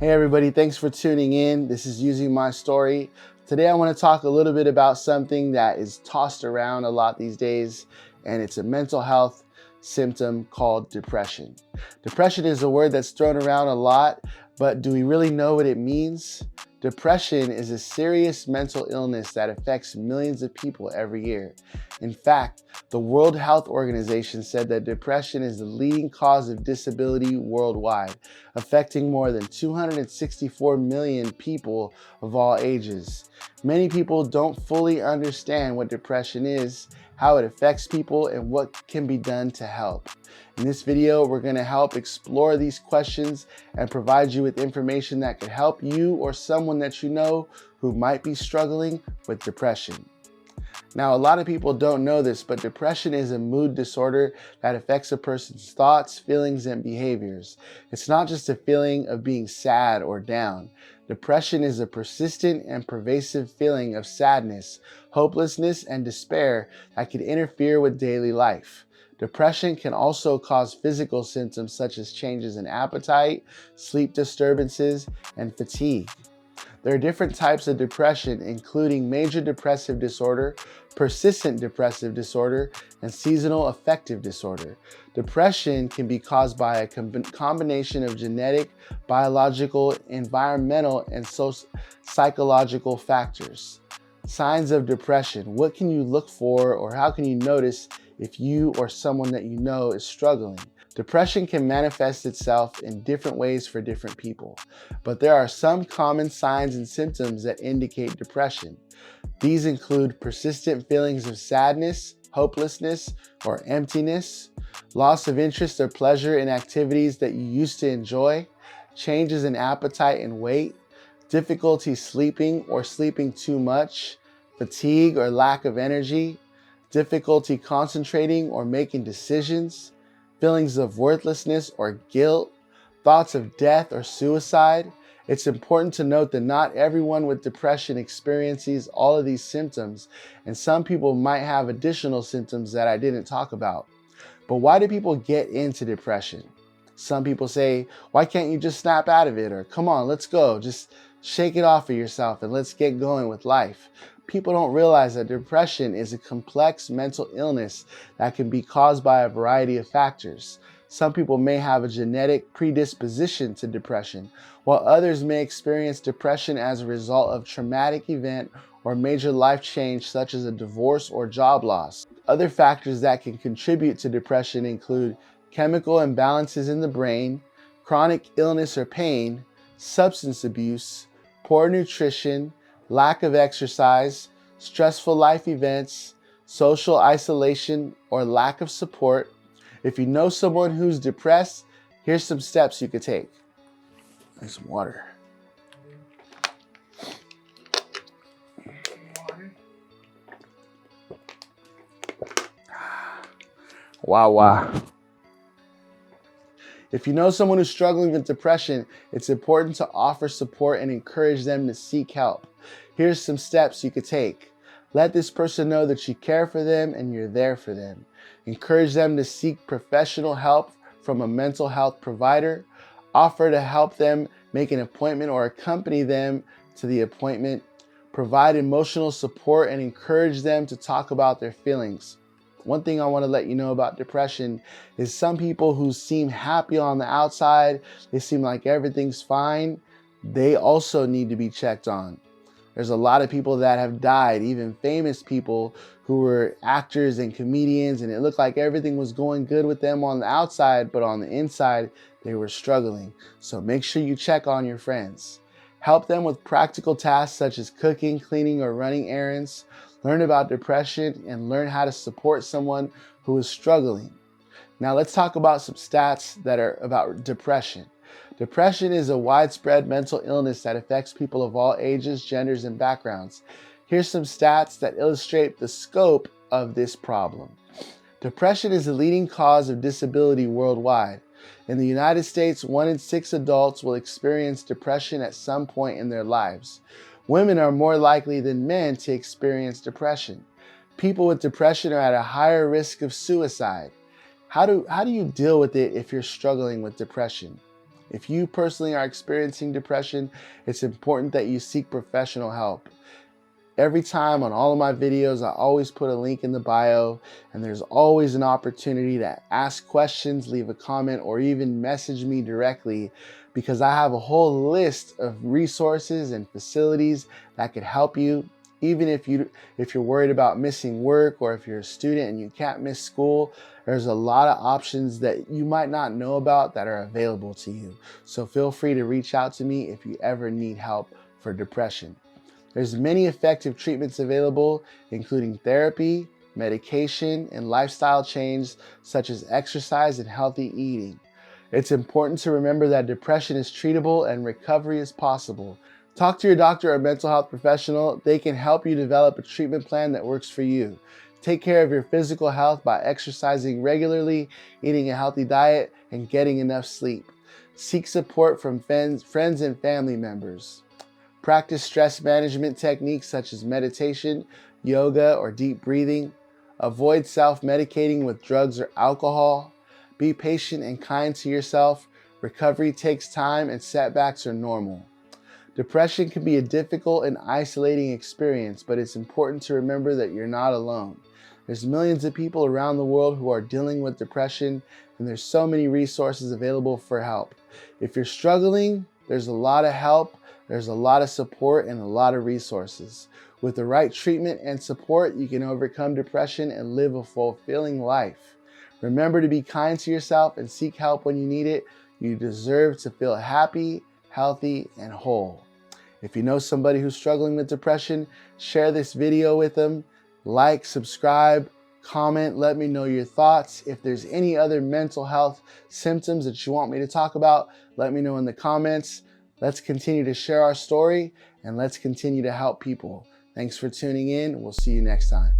Hey everybody, thanks for tuning in. This is Using My Story. Today I want to talk a little bit about something that is tossed around a lot these days, and it's a mental health symptom called depression. Depression is a word that's thrown around a lot, but do we really know what it means? Depression is a serious mental illness that affects millions of people every year. In fact, the World Health Organization said that depression is the leading cause of disability worldwide, affecting more than 264 million people of all ages. Many people don't fully understand what depression is, how it affects people, and what can be done to help. In this video, we're going to help explore these questions and provide you with information that could help you or someone that you know who might be struggling with depression. Now, a lot of people don't know this, but depression is a mood disorder that affects a person's thoughts, feelings, and behaviors. It's not just a feeling of being sad or down. Depression is a persistent and pervasive feeling of sadness, hopelessness, and despair that can interfere with daily life. Depression can also cause physical symptoms such as changes in appetite, sleep disturbances, and fatigue. There are different types of depression, including major depressive disorder, persistent depressive disorder, and seasonal affective disorder. Depression can be caused by a combination of genetic, biological, environmental, and psychological factors. Signs of depression. What can you look for, or how can you notice if you or someone that you know is struggling? Depression can manifest itself in different ways for different people, but there are some common signs and symptoms that indicate depression. These include persistent feelings of sadness, hopelessness, or emptiness, loss of interest or pleasure in activities that you used to enjoy, changes in appetite and weight, difficulty sleeping or sleeping too much, fatigue or lack of energy, difficulty concentrating or making decisions, feelings of worthlessness or guilt, thoughts of death or suicide. It's important to note that not everyone with depression experiences all of these symptoms, and some people might have additional symptoms that I didn't talk about. But why do people get into depression? Some people say, why can't you just snap out of it? Or come on, let's go. Just shake it off of yourself and let's get going with life. People don't realize that depression is a complex mental illness that can be caused by a variety of factors. Some people may have a genetic predisposition to depression, while others may experience depression as a result of traumatic event or major life change such as a divorce or job loss. Other factors that can contribute to depression include chemical imbalances in the brain, chronic illness or pain, substance abuse, poor nutrition, lack of exercise, stressful life events, social isolation, or lack of support. If you know someone who's depressed, here's some steps you could take. There's some water. Wow. If you know someone who's struggling with depression, it's important to offer support and encourage them to seek help. Here's some steps you could take. Let this person know that you care for them and you're there for them. Encourage them to seek professional help from a mental health provider. Offer to help them make an appointment or accompany them to the appointment. Provide emotional support and encourage them to talk about their feelings. One thing I want to let you know about depression is some people who seem happy on the outside, they seem like everything's fine, they also need to be checked on. There's a lot of people that have died, even famous people who were actors and comedians, and it looked like everything was going good with them on the outside, but on the inside, they were struggling. So make sure you check on your friends. Help them with practical tasks such as cooking, cleaning, or running errands. Learn about depression and learn how to support someone who is struggling. Now let's talk about some stats that are about depression. Depression is a widespread mental illness that affects people of all ages, genders, and backgrounds. Here's some stats that illustrate the scope of this problem. Depression is the leading cause of disability worldwide. In the United States, 1 in 6 adults will experience depression at some point in their lives. Women are more likely than men to experience depression. People with depression are at a higher risk of suicide. How do you deal with it if you're struggling with depression? If you personally are experiencing depression, it's important that you seek professional help. Every time on all of my videos, I always put a link in the bio, and there's always an opportunity to ask questions, leave a comment, or even message me directly, because I have a whole list of resources and facilities that could help you. Even if you're worried about missing work, or if you're a student and you can't miss school, there's a lot of options that you might not know about that are available to you. So feel free to reach out to me if you ever need help for depression. There's many effective treatments available, including therapy, medication, and lifestyle change such as exercise and healthy eating. It's important to remember that depression is treatable and recovery is possible. Talk to your doctor or mental health professional. They can help you develop a treatment plan that works for you. Take care of your physical health by exercising regularly, eating a healthy diet, and getting enough sleep. Seek support from friends and family members. Practice stress management techniques such as meditation, yoga, or deep breathing. Avoid self-medicating with drugs or alcohol. Be patient and kind to yourself. Recovery takes time and setbacks are normal. Depression can be a difficult and isolating experience, but it's important to remember that you're not alone. There's millions of people around the world who are dealing with depression, and there's so many resources available for help. If you're struggling, there's a lot of help. There's a lot of support and a lot of resources. With the right treatment and support, you can overcome depression and live a fulfilling life. Remember to be kind to yourself and seek help when you need it. You deserve to feel happy, healthy, and whole. If you know somebody who's struggling with depression, share this video with them. Like, subscribe, comment, let me know your thoughts. If there's any other mental health symptoms that you want me to talk about, let me know in the comments. Let's continue to share our story, and let's continue to help people. Thanks for tuning in. We'll see you next time.